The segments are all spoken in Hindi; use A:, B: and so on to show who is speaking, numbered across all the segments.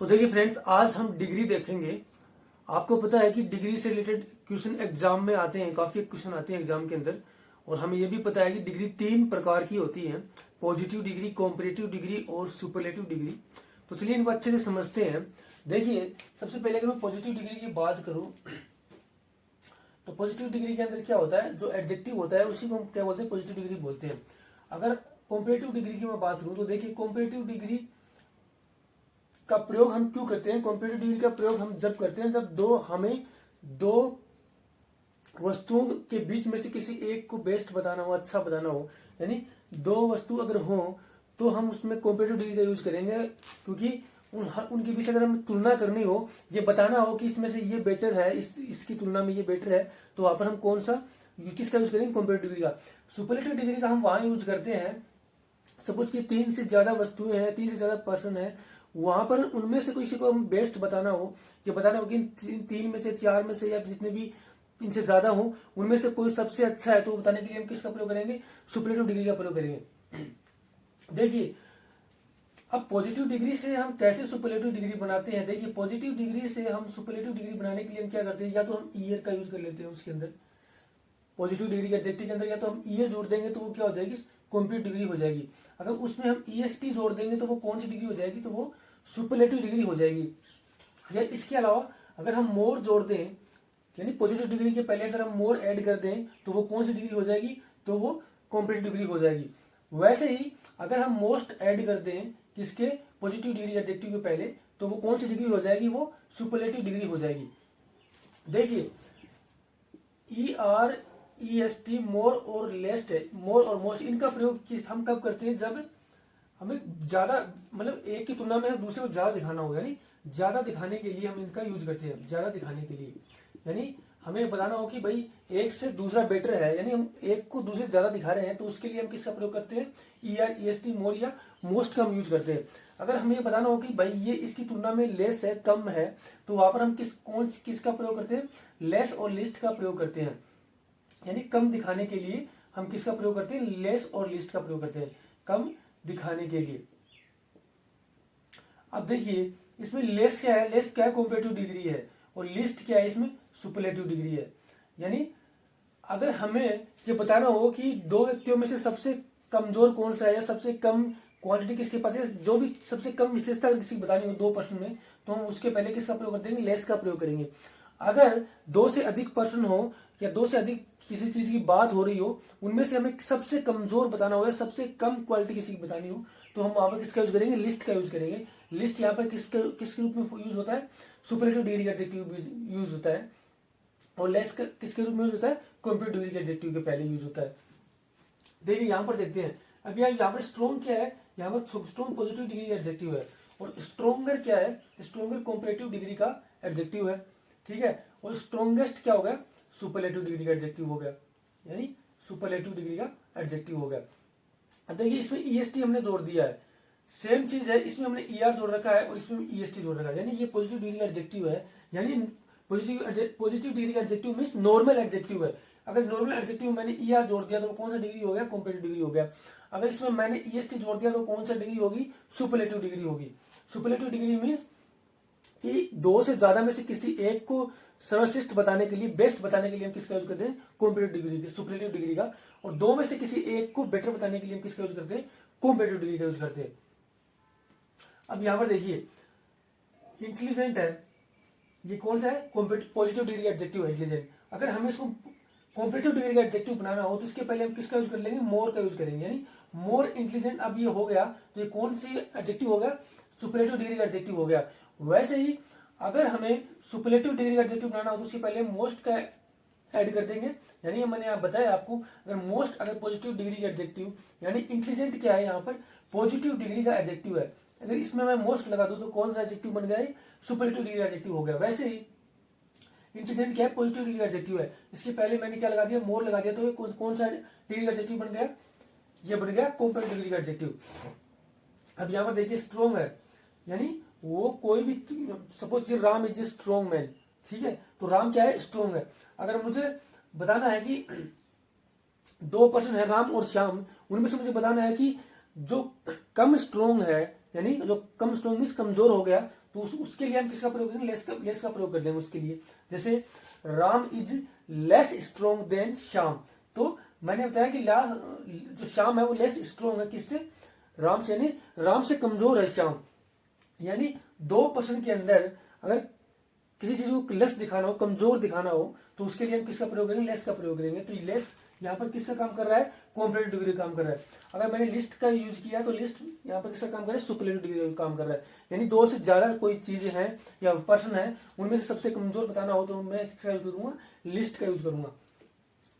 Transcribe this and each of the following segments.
A: तो देखिए फ्रेंड्स, आज हम डिग्री देखेंगे। आपको पता है कि डिग्री से रिलेटेड क्वेश्चन एग्जाम में आते हैं, काफी क्वेश्चन आते हैं एग्जाम के अंदर। और हमें यह भी पता है कि डिग्री 3 प्रकार की होती है: पॉजिटिव डिग्री, कॉम्परेटिव डिग्री और सुपरलेटिव डिग्री। तो चलिए इनको अच्छे से समझते हैं। देखिए, सबसे पहले अगर मैं पॉजिटिव डिग्री की बात करूं तो पॉजिटिव डिग्री के अंदर क्या होता है, जो एडजेक्टिव होता है उसी को हम क्या बोलते हैं, पॉजिटिव डिग्री बोलते हैं। अगर कॉम्परेटिव डिग्री की मैं बात करूं तो देखिए, कॉम्परेटिव डिग्री का प्रयोग हम क्यों करते हैं? कॉम्परेटिव डिग्री का प्रयोग हम जब करते हैं जब हमें दो वस्तुओं के बीच में से किसी एक को बेस्ट बताना हो, अच्छा बताना हो। यानी दो वस्तु अगर हो तो हम उसमें कॉम्परेटिव डिग्री का यूज करेंगे, क्योंकि उनके बीच अगर हमें तुलना करनी हो, ये बताना हो कि इसमें से ये बेटर है, इसकी तुलना में ये बेटर है, तो वहां पर हम कौन सा किसका यूज करेंगे? कॉम्परेटिव डिग्री का। सुपरलेटिव डिग्री का हम वहां यूज करते हैं सपोज कि 3 से ज्यादा वस्तुएं हैं, 3 से ज्यादा पर्सन है, वहां पर उनमें से किसी को हम बेस्ट बताना हो, ये बताना हो कि तीन में से, 4 में से, या जितने भी इनसे ज्यादा हो उनमें से कोई सबसे अच्छा है, तो बताने के लिए हम किसका प्रयोग करेंगे? सुपरलेटिव डिग्री का प्रयोग करेंगे। देखिए, अब पॉजिटिव डिग्री से हम कैसे सुपरलेटिव डिग्री बनाते हैं? देखिए, पॉजिटिव डिग्री से हम सुपरलेटिव डिग्री बनाने के लिए हम क्या करते हैं, या तो हम ईयर का यूज कर लेते हैं उसके अंदर, पॉजिटिव डिग्री के एडजेक्टिव के अंदर, या तो हम ईयर जोड़ देंगे तो वो क्या हो जाएगी? कॉम्परेटिव डिग्री हो जाएगी। अगर उसमें हम ईएसटी जोड़ देंगे तो वो कौन सी डिग्री हो जाएगी? तो वो सुपरलेटिव डिग्री हो जाएगी। या इसके अलावा अगर हम मोर जोड़ दें, यानी पॉजिटिव डिग्री के पहले अगर हम मोर ऐड कर दें तो वो कौन सी डिग्री हो जाएगी? तो वो कॉम्परेटिव डिग्री हो जाएगी। वैसे ही अगर हम मोस्ट ऐड कर दें किसके? पॉजिटिव डिग्री एडजेक्टिव के पहले, तो वो कौन सी डिग्री हो जाएगी? वो सुपरलेटिव डिग्री हो जाएगी। देखिए, ER EST मोर और लेस्ट है, मोर और मोस्ट, इनका प्रयोग हम कब करते हैं? जब हमें ज्यादा, मतलब एक की तुलना में हम दूसरे को ज्यादा दिखाना हो, यानी ज्यादा दिखाने के लिए हम इनका यूज करते हैं। ज्यादा दिखाने के लिए यानी हमें बताना हो कि भाई एक से दूसरा बेटर है, यानी हम एक को दूसरे से ज्यादा दिखा रहे हैं, तो उसके लिए हम किसका प्रयोग करते हैं? ER EST मोर या मोस्ट का हम यूज करते हैं। अगर हमें ये बताना हो कि भाई ये इसकी तुलना में लेस है, कम है, तो वहां पर हम किसका प्रयोग करते हैं? लेस और लिस्ट का प्रयोग करते हैं। यानी कम दिखाने के लिए हम किसका प्रयोग करते हैं? लेस और लिस्ट का प्रयोग करते हैं, कम दिखाने के लिए। अब देखिए, इसमें लेस क्या है? लेस क्या है? कॉम्परेटिव डिग्री है। और लिस्ट क्या है? इसमें सुपरलेटिव डिग्री है। यानी अगर हमें ये बताना हो कि दो व्यक्तियों में से सबसे कमजोर कौन सा है, या सबसे कम क्वांटिटी किसके पास है, जो भी सबसे कम विशेषता किसी की बतानी हो 2% में, तो हम उसके पहले किसका प्रयोग कर देंगे? लेस का प्रयोग करेंगे। अगर 2 से अधिक पर्सन हो, या 2 से अधिक किसी चीज की बात हो रही हो, उनमें से हमें सबसे कमजोर बताना हो या सबसे कम क्वालिटी किसी की बतानी हो, तो हम वहां पर किसका यूज करेंगे? लिस्ट का यूज करेंगे। लिस्ट यहाँ पर किसके रूप में यूज होता है? सुपरलेटिव डिग्री का एडजेक्टिव यूज होता है। और लेस किसके रूप में यूज होता है? कॉम्परेटिव डिग्री के एडजेक्टिव के पहले यूज होता है। देखिए, यहाँ पर देखते हैं। अब यहाँ पर स्ट्रॉन्ग क्या है? यहाँ पर स्ट्रॉन्ग पॉजिटिव डिग्री का एडजेक्टिव है। और स्ट्रोंगर क्या है? स्ट्रोंगर कॉम्परेटिव डिग्री का एडजेक्टिव है। ठीक है। और स्ट्रॉन्गेस्ट क्या हो गया? सुपरलेटिव डिग्री का एडजेक्टिव हो गया, यानी सुपरलेटिव डिग्री का एडजेक्टिव हो गया। अब देखिए, इसमें ईएसटी हमने जोड़ दिया है, सेम चीज है, इसमें हमने ईआर जोड़ रखा है और इसमें ईएसटी जोड़ रखा है, यानी ये पॉजिटिव डिग्री का एडजेक्टिव है। यानी पॉजिटिव डिग्री का एडजेक्टिव मींस नॉर्मल एडजेक्टिव है। अगर नॉर्मल एडजेक्टिव मैंने ईआर जोड़ दिया तो कौन सा डिग्री हो गया? कॉम्परेटिव डिग्री हो गया। अगर इसमें मैंने ईएसटी जोड़ दिया तो कौन सा डिग्री होगी? सुपरलेटिव डिग्री होगी। सुपरलेटिव डिग्री मींस कि 2 से ज्यादा में से किसी एक को सर्वश्रेष्ठ बताने के लिए, बेस्ट बताने के लिए हम किसका यूज करते हैं? कॉम्परेटिव डिग्री, सुपरलेटिव डिग्री का। और 2 में से किसी एक को बेटर बताने के लिए हम किसका यूज करते हैं? कॉम्परेटिव डिग्री का यूज करते हैं। अब यहां पर देखिए, इंटेलिजेंट है, ये कौन सा है? पॉजिटिव डिग्री का एडजेक्टिव है, इंटेलिजेंट। अगर हमें इसको कॉम्परेटिव डिग्री का एडजेक्टिव बनाना हो तो इसके पहले हम किसका यूज कर लेंगे? मोर का यूज करेंगे, यानी मोर इंटेलिजेंट। अब ये हो गया, तो ये कौन सी एडजेक्टिव हो गया? सुपरलेटिव डिग्री का एडजेक्टिव हो गया। वैसे ही अगर हमें सुपरलेटिव डिग्री का एडजेक्टिव बनाना हो तो उसके पहले मोस्ट का ऐड कर देंगे। यानी मैंने आप बताया आपको, अगर मोस्ट, अगर पॉजिटिव डिग्री का एडजेक्टिव, यानी इंटेलिजेंट क्या है? यहाँ पर पॉजिटिव डिग्री का एडजेक्टिव है। अगर इसमें मैं मोस्ट लगा दूं तो कौन सा एडजेक्टिव बन गया? सुपरलेटिव डिग्री का एडजेक्टिव हो गया। वैसे ही इंटेलिजेंट क्या है? पॉजिटिव डिग्री का एडजेक्टिव है। इसके पहले मैंने क्या लगा दिया? मोर लगा दिया, तो ये कौन सा डिग्री का एडजेक्टिव बन गया? ये बन गया कॉम्परेटिव डिग्री का एडजेक्टिव। अब यहाँ पर देखिए, स्ट्रॉन्ग है, यानी वो कोई भी, suppose Ram is a strong man, ठीक है, तो राम क्या है? स्ट्रॉन्ग है। अगर मुझे बताना है कि 2 पर्सन है, राम और श्याम, उनमें से मुझे बताना है कि जो कम स्ट्रॉन्ग है यानी जो कम स्ट्रॉन्ग मीन्स कमजोर हो गया, तो उसके लिए हम किसका प्रयोग करेंगे, लेस का प्रयोग कर देंगे उसके लिए। जैसे Ram is less strong than Shyam, तो मैंने बताया कि जो श्याम है वो लेस स्ट्रॉन्ग है किससे, राम से, यानी राम से कमजोर है श्याम। यानी 2% के अंदर अगर किसी चीज को लेस दिखाना हो, कमजोर दिखाना हो, तो उसके लिए हम किसका प्रयोग करेंगे, लेस का प्रयोग करेंगे। तो लेस यहाँ पर किसका काम कर रहा है, कॉम्परेटिव डिग्री काम कर रहा है। अगर मैंने लिस्ट का यूज किया तो लिस्ट यहाँ पर किसका काम कर रहा है, सुपरलेटिव डिग्री का काम कर रहा है। यानी 2 से ज्यादा कोई चीजें हैं या पर्सन है, उनमें से सबसे कमजोर बताना हो तो मैं किसका यूज करूंगा, लिस्ट का यूज करूंगा।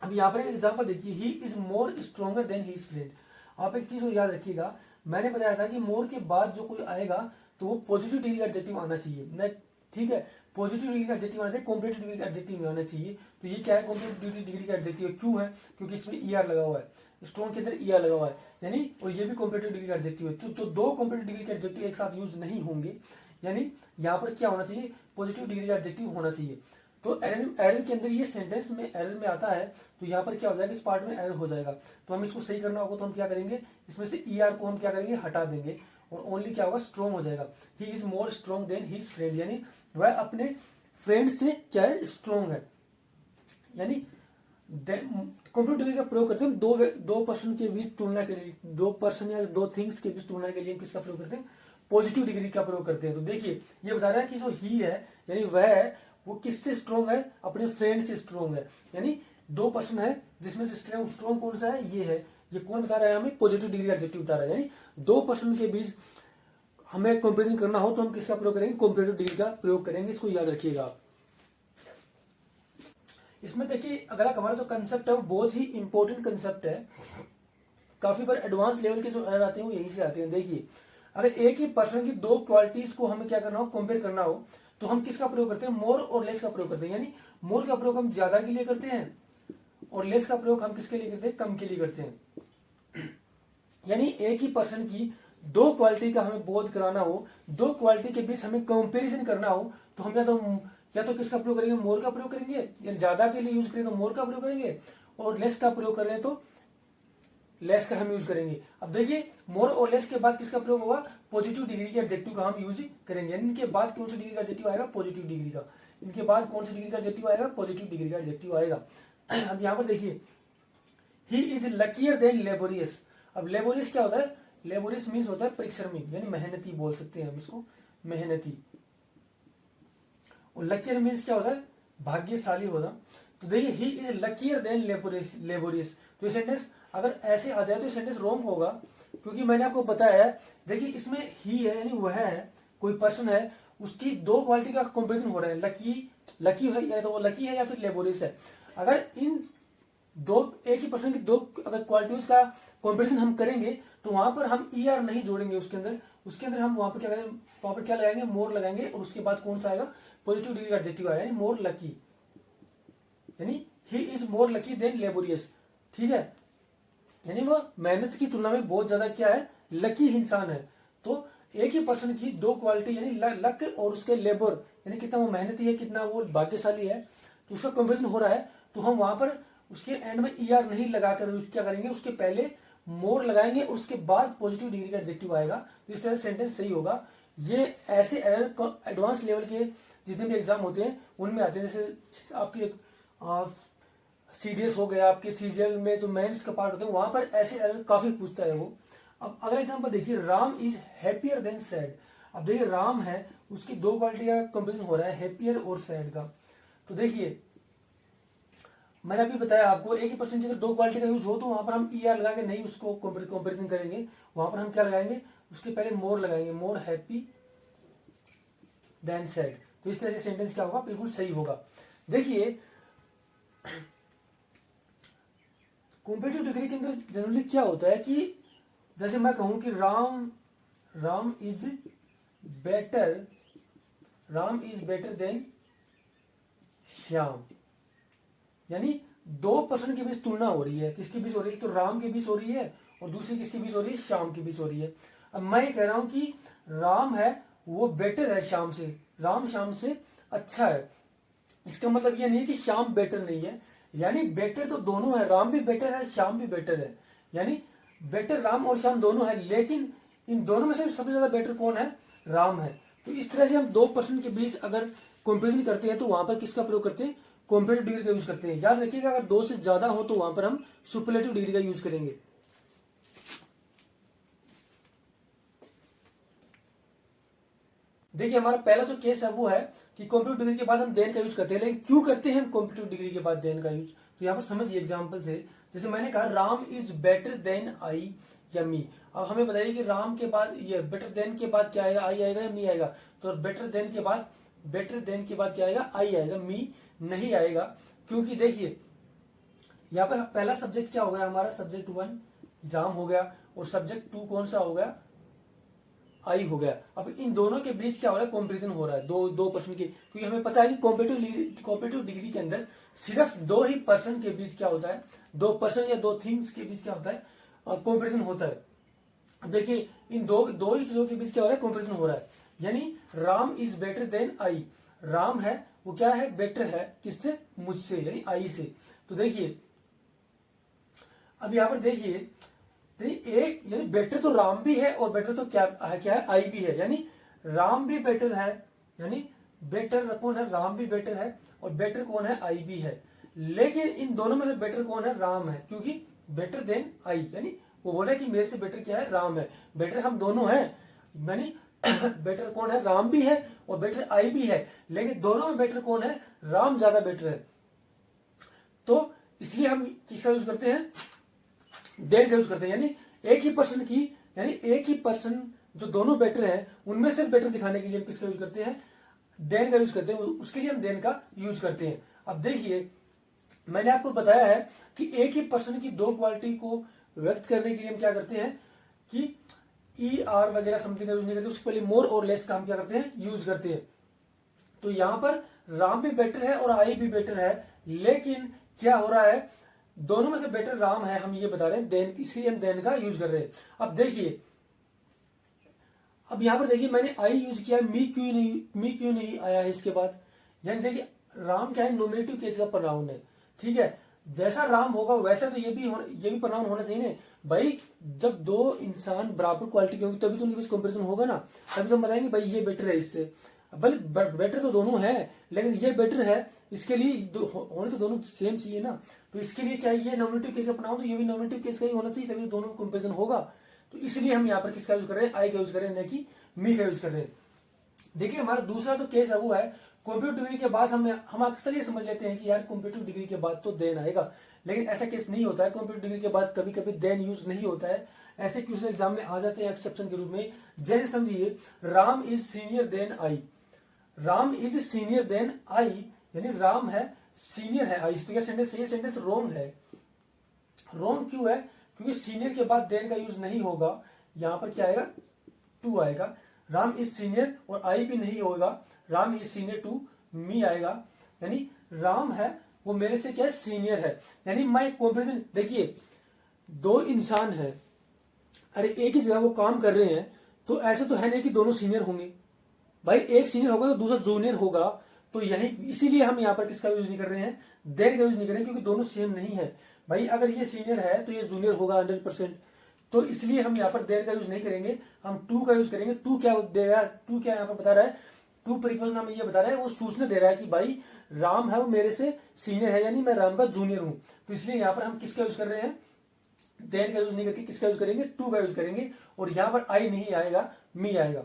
A: अब यहाँ पर एक एग्जाम्पल देखिए, he is more stronger than his friend. आप एक चीज को याद रखिएगा, मैंने बताया था कि मोर के बाद जो कोई आएगा तो वो पॉजिटिव डिग्री का एडजेक्टिव आना चाहिए, ठीक है, पॉजिटिव डिग्री का एडजेक्टिव आना चाहिए, कॉम्परेटिव डिग्री का एडजेक्टिव में आना चाहिए। तो ये क्या है, कॉम्परेटिव डिग्री का एडजेक्टिव क्यों है, क्योंकि इसमें ईआर लगा हुआ है, स्ट्रॉन्ग के अंदर ईआर लगा हुआ है, यानी और ये भी कॉम्परेटिव डिग्री का एडजेक्टिव है। तो 2 कॉम्परेटिव डिग्री के एडजेक्टिव एक साथ यूज नहीं होंगे, यानी यहाँ पर क्या होना चाहिए, पॉजिटिव डिग्री का एडजेक्टिव होना चाहिए। तो एरर के अंदर ये सेंटेंस में एरर में आता है, तो यहाँ पर क्या हो जाएगा, इस पार्ट में एरर हो जाएगा। तो हम इसको सही करना होगा तो हम क्या करेंगे, इसमें से ईआर को हम क्या करेंगे, हटा देंगे और ओनली क्या होगा, स्ट्रॉन्ग हो जाएगा। He is more strong than his friend, यानी वह अपने फ्रेंड से क्या है, स्ट्रॉन्ग है। यानी कॉम्परेटिव डिग्री का प्रयोग करते हैं दो पर्सन के बीच तुलना के लिए, 2 पर्सन या 2 थिंग्स के बीच तुलना के लिए हम किसका प्रयोग करते हैं, पॉजिटिव डिग्री का प्रयोग करते हैं। तो देखिए ये बता रहा है कि जो ही है यानी वह है वो किससे स्ट्रॉन्ग है, अपने फ्रेंड से स्ट्रॉन्ग है। यानी 2 पर्सन है जिसमें से स्ट्रॉन्ग कौन सा है, ये है। ये कौन बता रहा है, हमें पॉजिटिव डिग्री का एडजेक्टिव बता रहा है। यानी 2 पर्सन के बीच हमें कंपैरिजन करना हो तो हम किसका प्रयोग करेंगे, कॉम्परेटिव डिग्री का प्रयोग करेंगे, इसको याद रखिएगा आप। इसमें देखिए अगला हमारा जो कंसेप्ट है वो बहुत ही इंपॉर्टेंट कंसेप्ट है, काफी बार एडवांस लेवल के जो एरर आते हैं वो यहीं से आते हैं। देखिए अगर एक ही पर्सन की 2 क्वालिटीज को हमें क्या करना हो, कंपेयर करना हो, तो हम किसका प्रयोग करते हैं, मोर और लेस का प्रयोग करते हैं। यानी मोर का प्रयोग हम ज्यादा के लिए करते हैं और लेस का प्रयोग हम किसके लिए करते हैं, कम के लिए करते हैं। यानी एक ही पर्सन की 2 क्वालिटी का हमें बोध कराना हो, 2 क्वालिटी के बीच हमें कंपैरिजन करना हो, तो हम या तो किसका प्रयोग करेंगे, मोर का प्रयोग करेंगे, या ज्यादा के लिए यूज करें तो मोर का प्रयोग करेंगे, और लेस का प्रयोग करें तो लेस का हम यूज करेंगे। अब देखिए मोर और लेस के बाद किसका प्रयोग होगा, पॉजिटिव डिग्री के एडजेक्टिव का हम यूज करेंगे। इनके बाद कौन सी डिग्री का एडजेक्टिव आएगा, पॉजिटिव डिग्री का। इनके बाद कौन सी डिग्री का एडजेक्टिव आएगा, पॉजिटिव डिग्री का एडजेक्टिव आएगा। अब यहाँ पर देखिए he is luckier than laborious. अब लेबोरियस क्या होता है, लेबोरियस मीन्स होता है परिश्रमी, यानी मेहनती बोल सकते हैं हम इसको, मेहनती। और लकियर मीन्स क्या होता है, भाग्यशाली होना। तो देखिए he is luckier than laborious, तो ये सेंटेंस अगर ऐसे आ जाए तो सेंटेंस रॉन्ग होगा, क्योंकि मैंने आपको बताया है। देखिए इसमें ही है यानी वह है, कोई पर्सन है, उसकी 2 क्वालिटी का कंपैरिजन हो रहा है, लकी है या तो वो लकी है या फिर लेबोरियस है। अगर इन एक ही पर्सन की 2 अगर क्वालिटीज का कंपैरिजन हम करेंगे तो वहां पर हम ईआर नहीं जोड़ेंगे उसके अंदर हम वहां पर क्या करेंगे, वहां पर क्या लगाएंगे, मोर लगाएंगे, और उसके बाद कौन सा आएगा, पॉजिटिव डिग्री का एडजेक्टिव आएगा, यानी मोर लकी, यानी he is more lucky than laborious. ठीक है, यानी वो मेहनत की तुलना में बहुत ज्यादा क्या है, लकी इंसान है। तो एक ही पर्सन की 2 क्वालिटी यानी लक और उसके लेबर, यानी कितना वो मेहनती है, कितना वो भाग्यशाली है, तो उसका कंपैरिजन हो रहा है। तो हम वहां पर उसके एंड में ईआर नहीं लगाकर क्या करेंगे, उसके पहले मोर लगाएंगे और उसके बाद पॉजिटिव डिग्री का एडजेक्टिव आएगा, तो इस तरह सेंटेंस सही होगा। ये ऐसे एडवांस लेवल के जितने भी एग्जाम होते हैं उनमें आते हैं, जैसे आपके सीडीएस हो गया, आपके सीजीएल में जो मेंस का पार्ट होते हैं वहां पर ऐसे एरर काफी पूछता है वो। अब अगला एग्जांपल देखिए, Ram is happier than sad. अब देखिए राम है, उसकी 2 क्वालिटी का कंपैरिजन हो रहा है, हैप्पियर और सैड का। तो देखिए मैंने अभी बताया आपको, एक ही पर्सन की अगर 2 क्वालिटी का यूज हो तो वहां पर हम ईआर लगा के नहीं उसको कंपैरिजन करेंगे, वहां पर हम क्या लगाएंगे, उसके पहले मोर लगाएंगे, मोर हैप्पी देन सैड। तो इस तरह से सेंटेंस क्या होगा, बिल्कुल सही होगा। देखिए कॉम्पिटिटिव डिग्री के अंदर जनरली क्या होता है कि जैसे मैं कहूं कि Ram is better then Shyam, यानी 2 पर्सन के बीच तुलना हो रही है, किसके बीच हो रही है, तो राम के बीच हो रही है और दूसरी किसके बीच हो रही है, श्याम के बीच हो रही है। अब मैं कह रहा हूं कि राम है वो बेटर है श्याम से, राम श्याम से अच्छा है। इसका मतलब यह नहीं है कि श्याम बेटर नहीं है, यानी बेटर तो दोनों है, राम भी बेटर है, श्याम भी बेटर है, यानी बेटर राम और श्याम दोनों है, लेकिन इन दोनों में से सबसे ज्यादा बेटर कौन है, राम है। तो इस तरह से हम दो पर्सन के बीच अगर कंपेरिजन करते हैं तो वहां पर किसका प्रयोग करते हैं, कंपेरेटिव डिग्री का यूज करते हैं। याद रखिएगा अगर दो से ज्यादा हो तो वहां पर हम सुपरलेटिव डिग्री का यूज करेंगे। देखिए हमारा पहला जो केस है वो है कि कॉम्पिटिटिव डिग्री के बाद हम देन का यूज करते हैं, लेकिन क्यों करते हैं हम कॉम्पिटिटिव डिग्री के बाद देन का यूज, तो यहाँ पर समझिए एग्जाम्पल से। जैसे मैंने कहा Ram is better than I या मी। अब हमें बताइए कि राम के बाद ये बेटर देन के बाद क्या आएगा, आई आएगा या मी आएगा। तो बेटर देन के बाद क्या आएगा, आई आएगा, मी नहीं आएगा। क्योंकि देखिए यहाँ पर पहला सब्जेक्ट क्या हो गया हमारा, सब्जेक्ट 1 राम हो गया और सब्जेक्ट 2 कौन सा हो गया, आई हो गया। अब इन दोनों के बीच क्या हो रहा है, कंपैरिजन हो रहा है दो पर्सन की, क्योंकि हमें पता है कि कॉम्पिटिटिव डिग्री के अंदर सिर्फ दो ही पर्सन के बीच क्या होता है, दो पर्सन या दो थिंग्स के बीच क्या होता है, कंपैरिजन होता है। अब देखिए इन दो ही चीजों के बीच क्या हो रहा है, कंपैरिजन हो रहा है। यानी Ram is better than I, Ram है वो क्या है, बेटर है किससे, मुझसे, यानी आई से। तो देखिए अब यहां पर देखिए एक यानी बेटर तो राम भी है और बेटर तो क्या है, आई भी है। यानी राम भी बेटर है, यानी बेटर कौन है, राम भी बेटर है और बेटर कौन है, आई भी है। लेकिन इन दोनों में से बेटर कौन है, राम है, क्योंकि बेटर देन आई, यानी वो बोल रहा है कि मेरे से बेटर क्या है, राम है। बेटर हम दोनों हैं, यानी बेटर कौन है, राम भी है और बेटर आई भी है, लेकिन दोनों में बेटर कौन है, राम ज्यादा बेटर है। तो इसलिए हम किसका यूज करते हैं, देन का यूज करते हैं। यानी एक ही पर्सन जो दोनों बेटर है उनमें से बेटर दिखाने के लिए हम किसका यूज करते हैं, देन का यूज करते हैं, उसके लिए हम देन का यूज करते हैं। अब देखिए मैंने आपको बताया है कि एक ही पर्सन की दो क्वालिटी को व्यक्त करने के लिए हम क्या करते हैं कि ई आर वगैरह समथिंग का यूज नहीं करते, उसके पहले मोर और लेस का हम क्या करते हैं, यूज करते हैं। तो यहां पर राम भी बेटर है और आई भी बेटर है, लेकिन क्या हो रहा है, दोनों में से बेटर राम है, हम ये बता रहे हैं, देन, इसलिए हम देन का यूज कर रहे हैं। अब देखिए अब यहां पर देखिए मैंने आई यूज किया, मी क्यों नहीं आया है इसके बाद। यानी देखिए राम क्या है, नोमिनेटिव केस का प्रोनाउन है, ठीक है। जैसा राम होगा वैसा तो ये भी प्रोनाउन होना चाहिए ना भाई। जब दो इंसान बराबर क्वालिटी के होंगे तभी तो उनके बीच कंपैरिजन होगा ना, तभी तो हम बताएंगे भाई ये बेटर है इससे। भले बेटर तो दोनों है लेकिन ये बेटर है, इसके लिए होने तो दोनों सेम चाहिए ना। तो इसके लिए क्या है, ये नॉमिनेटिव केस अपनाओ तो ये भी नॉमिनेटिव केस का ही होना चाहिए, तभी दोनों में कंपेरिजन होगा। तो इसलिए हम यहाँ पर किसका यूज कर रहे हैं, आई का यूज कर रहे हैं, न कि मी का यूज कर रहे हैं। देखिए हमारा दूसरा जो केस है वो है कॉम्पिटिटिव डिग्री के बाद हम अक्सर ये समझ लेते हैं कि यार कॉम्पिटिटिव डिग्री के बाद तो देन आएगा, लेकिन ऐसा केस नहीं होता है। कॉम्पिटिटिव डिग्री के बाद कभी कभी देन यूज नहीं होता है, ऐसे क्वेश्चन एग्जाम में आ जाते हैं एक्सेप्शन के रूप में। जैसे समझिए Ram is senior than I, Ram is senior than I, यानी राम है सीनियर है आई। तो क्या सेंटेंस, ये सेंटेंस रॉन्ग है। रॉन्ग क्यों है, क्योंकि सीनियर के बाद देन का यूज नहीं होगा, यहां पर क्या आएगा, टू आएगा। राम इज सीनियर और आई भी नहीं होगा, Ram is senior to me आएगा। यानी राम है वो मेरे से क्या है, सीनियर है। यानी माई कंपेरिजन, देखिए दो इंसान है, अरे एक ही जगह वो काम कर रहे हैं, तो ऐसे तो है नहीं कि दोनों सीनियर होंगे भाई। एक सीनियर होगा तो दूसरा जूनियर होगा, तो यही इसीलिए हम यहाँ पर किसका यूज नहीं कर रहे हैं, देन का यूज नहीं कर रहे हैं, क्योंकि दोनों सेम नहीं है भाई। अगर ये सीनियर है तो ये जूनियर होगा 100%, तो इसलिए हम यहाँ पर देन का यूज नहीं करेंगे, हम टू का यूज करेंगे। टू क्या दे रहा है, टू क्या यहाँ पर बता रहा है, टू प्रीपोजिशन हमें ये बता रहा है, वो सूचना दे रहा है कि भाई राम है वो मेरे से सीनियर है, यानी मैं राम का जूनियर हूं। तो इसलिए यहाँ पर हम किसका यूज कर रहे हैं, देन का यूज नहीं करके किसका यूज करेंगे, टू का यूज करेंगे। और यहाँ पर आई नहीं आएगा, मी आएगा।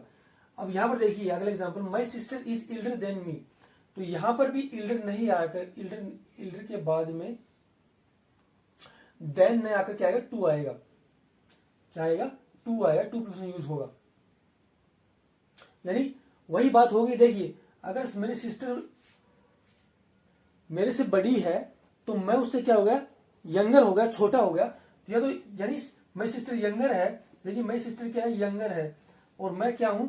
A: अब यहां पर देखिए अगला example, my sister is elder than me. तो यहां पर भी इल्डर नहीं आकर, इल्डर के बाद में देन नहीं आकर क्या आएगा, टू आएगा। क्या आएगा, टू आएगा, टू प्लस यूज होगा। यानी वही बात होगी। देखिए अगर मेरी सिस्टर मेरे से बड़ी है तो मैं उससे क्या हो गया, यंगर हो गया, छोटा हो गया। या तो यानी मेरी सिस्टर यंगर है, देखिए मेरी सिस्टर क्या है, यंगर है, और मैं क्या हूं,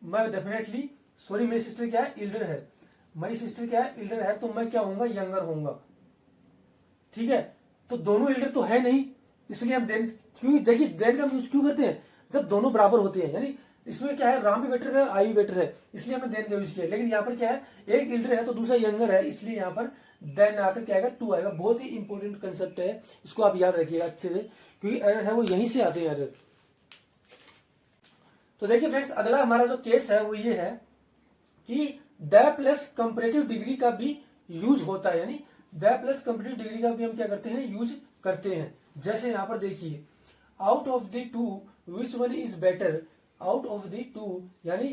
A: मैं डेफिनेटली सॉरी मेरी सिस्टर क्या है, इल्डर है। मेरी सिस्टर क्या है, इल्डर है, तो मैं क्या होऊंगा, यंगर होऊंगा, ठीक है। तो दोनों इल्डर तो है नहीं, इसलिए हम देन, क्योंकि देखिए देन का हम यूज क्यों करते हैं, जब दोनों बराबर होते हैं। यानी इसमें क्या है, राम भी बेटर है, आई भी बेटर है, इसलिए हमने देन का यूज किया। लेकिन यहाँ पर क्या है, एक इल्डर है तो दूसरा यंगर है, इसलिए यहाँ पर देन आकर क्या आएगा, टू आएगा। बहुत ही इंपॉर्टेंट कंसेप्ट है, इसको आप याद रखिएगा अच्छे से, क्योंकि एरर है वो यहीं से आते हैं एरर। तो देखिए फ्रेंड्स, अगला हमारा जो केस है वो ये है कि द प्लस कंपैरेटिव डिग्री का भी यूज होता है, यानी द प्लस कंपैरेटिव डिग्री का भी हम क्या करते हैं, यूज करते हैं। जैसे यहां पर देखिए, out of the two which one is better, out of the two यानी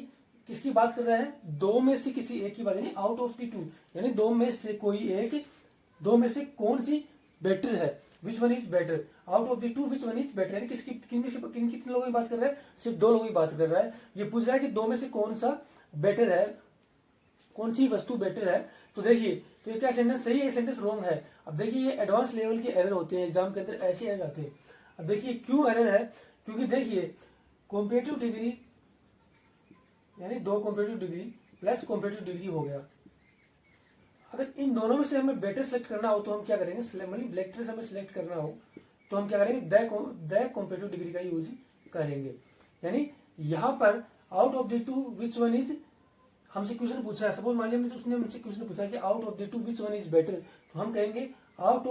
A: किसकी बात कर रहा है, दो में से किसी एक की बात, यानी आउट ऑफ द टू यानी दो में से कोई एक, दो में से कौन सी बेटर है, which one is better, out of the two which one is better, यानी कितने लोगों की बात कर रहा है, सिर्फ दो लोगों की बात कर रहा है। ये पूछ रहा है कि दो में से कौन सा बेटर है, कौन सी वस्तु बेटर है। तो देखिए, तो ये क्या सेंटेंस सही है, सेंटेंस रॉन्ग है। अब देखिए, ये एडवांस लेवल के एरर होते हैं, एग्जाम के अंदर ऐसे आ जाते हैं। अब देखिए क्यों एरर है, क्योंकि देखिए कॉम्पिटिटिव डिग्री यानी दो competitive degree plus competitive degree हो गया। अगर इन दोनों में से हमें बेटर सेलेक्ट करना हो तो हम क्या करेंगे, मतलब बेटर हमें सिलेक्ट करना हो तो हम क्या करेंगे, द कॉम्पिटिटिव डिग्री का यूज करेंगे। यानी यहां पर out of the two which one is, हमसे क्वेश्चन पूछा है, सपोज मान लिया उसने हमसे क्वेश्चन पूछा कि out of the two which one is better, तो हम कहेंगे out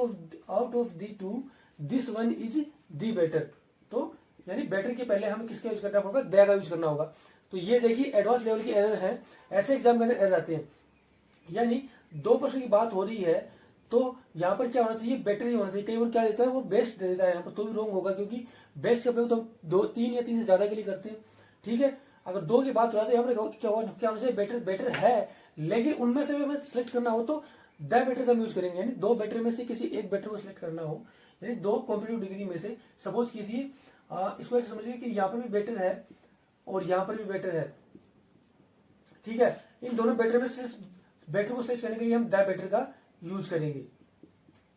A: of the two this one is the better. तो यानी बेटर के पहले हमें किसका यूज करना होगा, द का यूज करना होगा। तो ये देखिए एडवांस लेवल के एरर है, ऐसे एग्जाम के अंदर एरर आते हैं। यानी 2% की बात हो रही है तो यहाँ पर क्या होना चाहिए, बेटर ही होना चाहिए। कई बार क्या देता है, वो बेस्ट दे देता है यहाँ पर, तो भी रॉन्ग होगा, क्योंकि बेस्ट का प्रयोग तो हम 2, 3 या 3 से ज्यादा के लिए करते हैं। ठीक है, अगर 2 की बात हो रहा है तो यहाँ पर क्या होना चाहिए, बेटर है, लेकिन उनमें से भी हमें सिलेक्ट करना हो तो द बेटर का यूज करेंगे। यानी दो बेटर में से किसी एक बेटर को सिलेक्ट करना हो, यानी दो कॉम्पिटिटिव डिग्री में से, सपोज कीजिए इसको ऐसे समझिए कि यहाँ पर भी बेटर है और यहाँ पर भी बेटर है। ठीक है, इन दोनों बेटर में से बेटर को सिलेक्ट करने के लिए हम द बेटर का यूज करेंगे।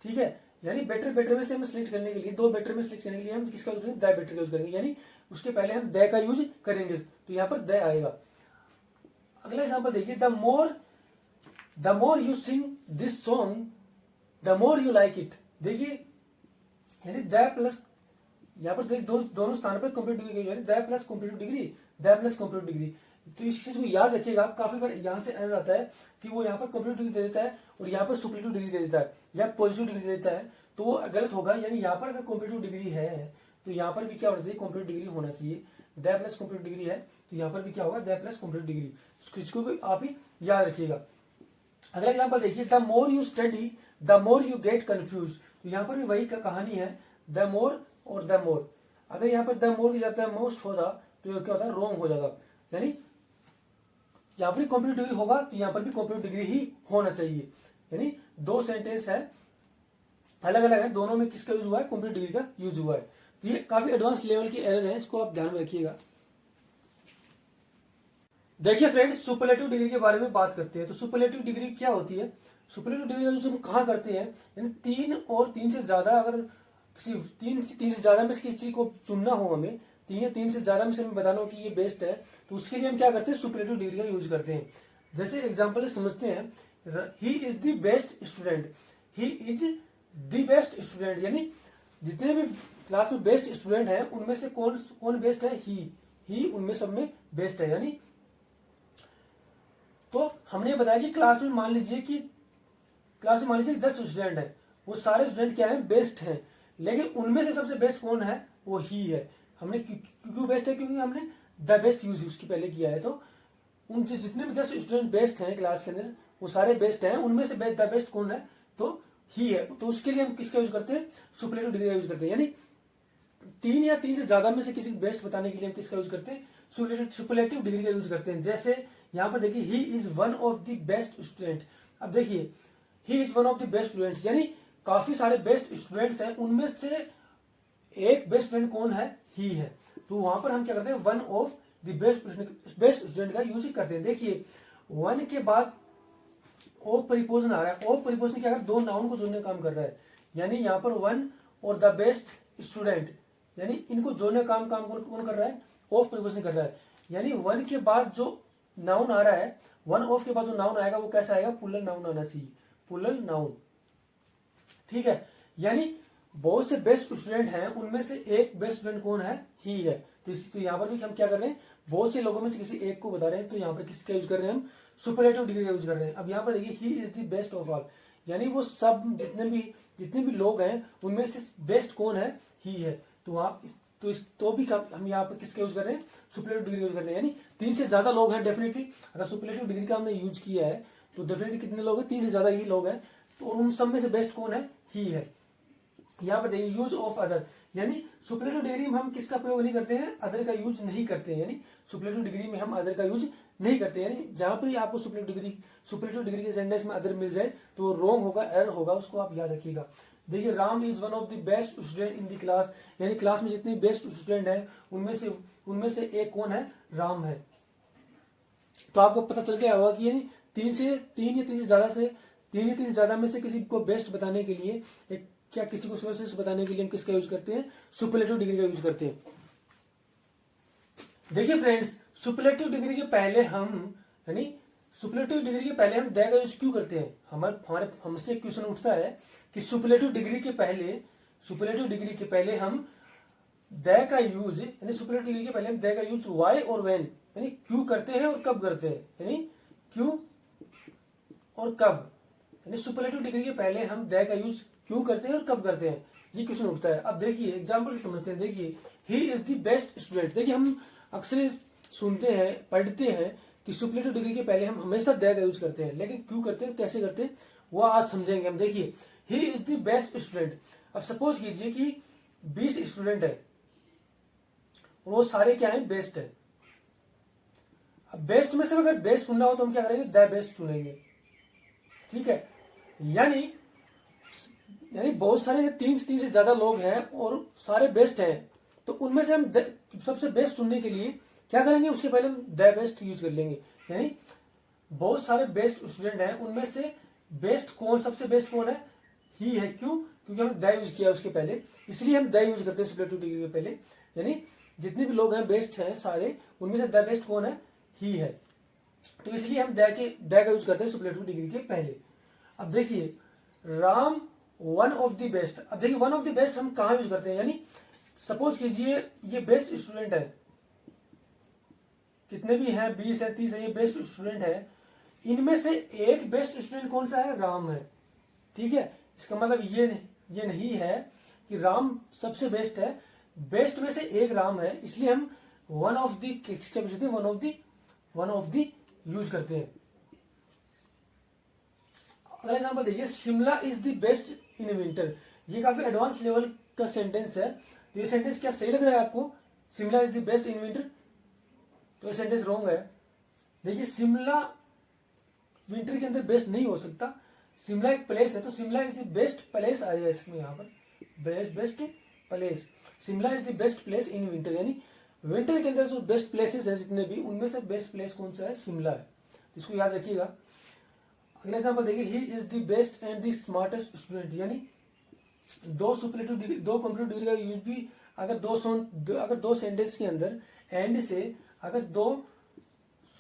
A: ठीक है, यानी बेटर में से हम सिलेक्ट करने के लिए, दो बेटर में सिलेक्ट करने के लिए हम किसका यूज करेंगे, द बेटर का यूज करेंगे। यानी उसके पहले हम द का यूज करेंगे, तो यहाँ पर द आएगा। अगला एग्जांपल देखिए, the more you sing this song the more you like it. देखिए, यानी द प्लस, यहाँ पर दोनों स्थान पर कंप्यूटर डिग्री, यानी the plus computer degree, the plus computer degree. तो इस चीज को याद रखिएगा, आप काफी बार यहाँ से एरर आता है कि वो यहाँ पर कंप्यूटर डिग्री दे देता है और यहाँ पर सुपरलेटिव डिग्री दे देता है या पॉजिटिव डिग्री दे देता है, तो वो गलत होगा। यानी यहाँ पर अगर कंप्यूटर डिग्री है तो यहाँ पर भी क्या होना चाहिए, कंप्यूटर डिग्री होना चाहिए। द प्लस कंप्यूटर डिग्री है तो यहाँ पर भी क्या होगा, द प्लस कंप्यूटर डिग्री। इसको भी आप ही याद रखिएगा। अगला एग्जाम्पल देखिए, the more you study the more you get confuse. तो यहाँ पर भी वही कहानी है, द मोर और द मोर। अगर यहाँ पर द मोर की जाता है मोस्ट होता तो क्या होता है, रॉन्ग हो जाता। यानी यहाँ पर कंप्यूटर डिग्री होगा तो यहाँ पर भी कंप्यूटर डिग्री ही होना चाहिए। यानी दो सेंटेंस है, अलग अलग है, दोनों में किसका यूज हुआ है, कंप्यूटर डिग्री का यूज हुआ है। तो ये काफी एडवांस लेवल की एरर है, इसको आप ध्यान में रखिएगा। देखिए फ्रेंड्स, सुपरलेटिव डिग्री के बारे में बात करते हैं। तो सुपरलेटिव डिग्री क्या होती है, सुपरलेटिव डिग्री का यूज हम कहाँ करते हैं, यानी 3 और 3 से ज्यादा, अगर किसी 3 से ज्यादा में से किसी चीज को चुनना हो हमें, 3 या 3 से ज्यादा में से हमें बताना हो कि ये बेस्ट है, तो उसके लिए हम क्या करते हैं, सुपरलेटिव डिग्री का यूज करते हैं। जैसे एग्जाम्पल समझते हैं, he is the best student, he is the best student, यानी जितने भी क्लास में बेस्ट स्टूडेंट हैं उनमें से कौन बेस्ट है, ही उनमें सब में बेस्ट है। यानी तो हमने बताया कि क्लास में मान लीजिए 10 स्टूडेंट है, वो सारे स्टूडेंट क्या है, बेस्ट हैं, लेकिन उनमें से सबसे बेस्ट कौन है, वो ही है। हमने क्यों बेस्ट है, क्योंकि हमने द बेस्ट यूज उसकी पहले किया है। तो उनसे जितने भी 10 स्टूडेंट बेस्ट हैं क्लास के अंदर, वो सारे बेस्ट हैं, उनमें से द बेस्ट कौन है, तो ही है। तो उसके लिए हम किसका यूज करते हैं, सुपरलेटिव डिग्री का यूज करते हैं। यानी 3 या 3 से ज्यादा में से किसी बेस्ट बताने के लिए हम किसका यूज करते हैं, सुपरलेटिव डिग्री का यूज करते हैं। जैसे यहाँ पर देखिए, he is one of the best student. अब देखिए, he is one of the best students, यानी काफी सारे बेस्ट स्टूडेंट्स हैं, उनमें से एक बेस्ट फ्रेंड कौन है, ही है। तो वहां पर हम क्या करते हैं, one of the best student का यूज करते हैं। देखिए, वन के बाद ऑफ परिपोजन आ रहा है, ऑफ परिपोजन क्या कर, दो नाउन को जोड़ने का काम कर रहा है। यानी यहाँ पर वन और द बेस्ट स्टूडेंट, यानी इनको जोड़ने का काम कौन कर रहा है, ऑफ परिपोजन कर रहा है। यानी वन के बाद जो नाउन आ रहा है, वन ऑफ के बाद जो नाउन आएगा वो कैसा आएगा, पुलर नाउन आना चाहिए, पुलर नाउन। ठीक है, यानी बहुत से बेस्ट स्टूडेंट हैं, उनमें से एक बेस्ट स्टूडेंट कौन है, ही है। तो यहाँ पर भी हम क्या कर रहे हैं, बहुत से लोगों में से किसी एक को बता रहे हैं, तो यहाँ पर किसका यूज कर रहे हैं, हम सुपरलेटिव डिग्री का यूज कर रहे हैं। अब यहाँ पर देखिए, he is the best of all, यानी वो सब जितने भी लोग हैं उनमें से बेस्ट कौन है, ही है। तो आप तो भी हम यहाँ पर किसका यूज कर रहे हैं, सुपरलेटिव डिग्री यूज कर रहे हैं। यानी 3 से ज्यादा लोग हैं डेफिनेटली, अगर सुपरलेटिव डिग्री का हमने यूज किया है तो डेफिनेटली कितने लोग हैं, 3 से ज्यादा ही लोग हैं। तो उन सब में से बेस्ट कौन है, ही है। यहाँ पर देखिए यूज ऑफ अदर, यानी सुपरलेटिव डिग्री में हम किसका प्रयोग नहीं करते हैं, अदर का यूज नहीं करते हैं। यानी सुपरलेटिव डिग्री में हम अदर का यूज नहीं करते। यानी जहां पर आपको सुपरलेटिव डिग्री के सेंटेंस में अदर मिल जाए तो रॉन्ग होगा, एरर होगा, उसको आप याद रखिएगा। देखिए Ram is one of the best student in the class, यानी क्लास में जितने बेस्ट स्टूडेंट हैं उनमें से एक कौन है, राम है। तो आपको पता चल गया होगा कि यानी तीन या तीन से ज्यादा में से किसी को बेस्ट बताने के लिए किसी को सर्वश्रेष्ठ बताने के लिए हम किसका यूज करते हैं, सुपरलेटिव डिग्री का यूज करते हैं। देखिए फ्रेंड्स, सुपरलेटिव डिग्री के पहले हम द का यूज क्यों करते हैं। हमसे क्वेश्चन उठता है कि सुपरलेटिव डिग्री के पहले हम द का यूज, यानी सुपरलेटिव डिग्री के पहले हम द का यूज वाई और व्हेन, यानी क्यों करते हैं और कब करते हैं, यानी क्यों और कब, यानी सुपरलेटिव डिग्री के पहले हम द का यूज क्यों करते हैं और कब करते हैं, ये क्वेश्चन उठता है। अब देखिए एग्जाम्पल से समझते हैं। देखिए he is the best student. देखिए हम अक्सर सुनते हैं, पढ़ते हैं कि सुपरलेटिव डिग्री के पहले हम हमेशा द का यूज करते हैं, लेकिन क्यों करते हैं, कैसे करते हैं, वो आज समझेंगे हम। देखिए he is the best student. अब सपोज कीजिए कि 20 स्टूडेंट है, वो सारे क्या है, बेस्ट है। अब बेस्ट में से अगर बेस्ट चुनना हो तो हम क्या करेंगे, द बेस्ट चुनेंगे, ठीक है। यानी बहुत सारे 3 से ज्यादा लोग हैं और सारे बेस्ट हैं, तो उनमें से हम सबसे बेस्ट चुनने के लिए क्या करेंगे, उसके पहले हम द बेस्ट यूज कर लेंगे। यानी बहुत सारे बेस्ट स्टूडेंट हैं, उनमें से सबसे बेस्ट कौन है, ही है। क्यों, क्योंकि हमने द यूज किया उसके पहले, इसलिए हम द यूज करते हैं सुपरलेटिव डिग्री के पहले। यानी जितने भी लोग हैं बेस्ट हैं सारे, उनमें से द बेस्ट कौन है, ही है। तो इसलिए हम द का यूज करते हैं सुपरलेटिव डिग्री के पहले। अब देखिए Ram one of the best. अब देखिए वन ऑफ द बेस्ट हम कहां यूज करते हैं, यानी सपोज कीजिए ये बेस्ट स्टूडेंट है, कितने भी हैं, 20 है, 30 है, ये बेस्ट स्टूडेंट है। इनमें से एक बेस्ट स्टूडेंट कौन सा है, राम है, ठीक है। इसका मतलब ये नहीं है कि राम सबसे बेस्ट है, बेस्ट में से एक राम है, इसलिए हम वन ऑफ द यूज करते हैं। अगला एग्जांपल देखिए, Shimla is the best in winter. ये काफी एडवांस लेवल का सेंटेंस है। तो ये सेंटेंस क्या सही लग रहा है आपको, Shimla is the best in winter, तो ये सेंटेंस रॉन्ग है। देखिए शिमला विंटर के अंदर बेस्ट नहीं हो सकता, शिमला एक प्लेस है, तो Shimla is the best place आया इसमें, यहाँ पर best place, Shimla is the best place in winter. यानी विंटर के अंदर जो बेस्ट प्लेसेस है जितने भी, उनमें से बेस्ट प्लेस कौन सा है, शिमला है। इसको याद रखिएगा। अगला एग्जांपल देखिए, he is the best and the smartest student. यानी दो कॉम्पिटिटिव डिग्री का यूज भी अगर दो सेंटेंस के अंदर एंड से अगर दो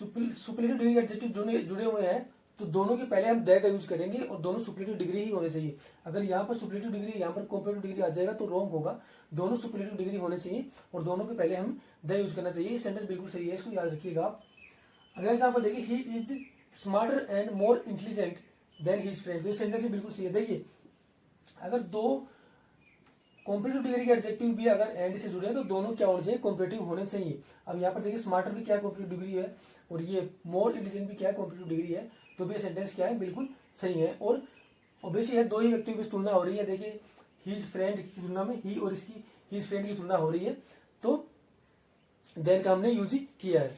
A: सुपरलेटिव डिग्री एडजेक्टिव जुड़े हुए हैं, तो दोनों के पहले हम द का यूज करेंगे और दोनों सुपरलेटिव डिग्री ही होने चाहिए। अगर यहाँ पर सुपरलेटिव डिग्री, यहाँ पर कॉम्पिटिटिव डिग्री आ जाएगा तो रॉन्ग होगा। दोनों सुपरलेटिव डिग्री होने चाहिए और दोनों के पहले हम द यूज करना चाहिए। ये सेंटेंस बिल्कुल सही है, इसको याद रखिएगा आप। अगला एग्जाम्पल देखिए, he is smarter and more intelligent then his friend. ये सेंटेंस बिल्कुल सही है। देखिए अगर दो कॉम्पिटिटिव डिग्री के एडजेक्टिव भी अगर एंड से जुड़े हैं तो दोनों क्या होने चाहिए, कॉम्पिटिटिव होने चाहिए। अब यहाँ पर देखिए स्मार्टर भी क्या कॉम्पिटिटिव डिग्री है और ये मोर इंटेलिजेंट भी क्या कॉम्पिटिटिव डिग्री है, तो भी सेंटेंस क्या है, बिल्कुल सही है। और ऑब्वियसली है, दो ही व्यक्तियों की तुलना हो रही है। देखिए हिज फ्रेंड की तुलना में ही और हिज फ्रेंड की तुलना हो रही है, तो देन का हमने यूज किया है।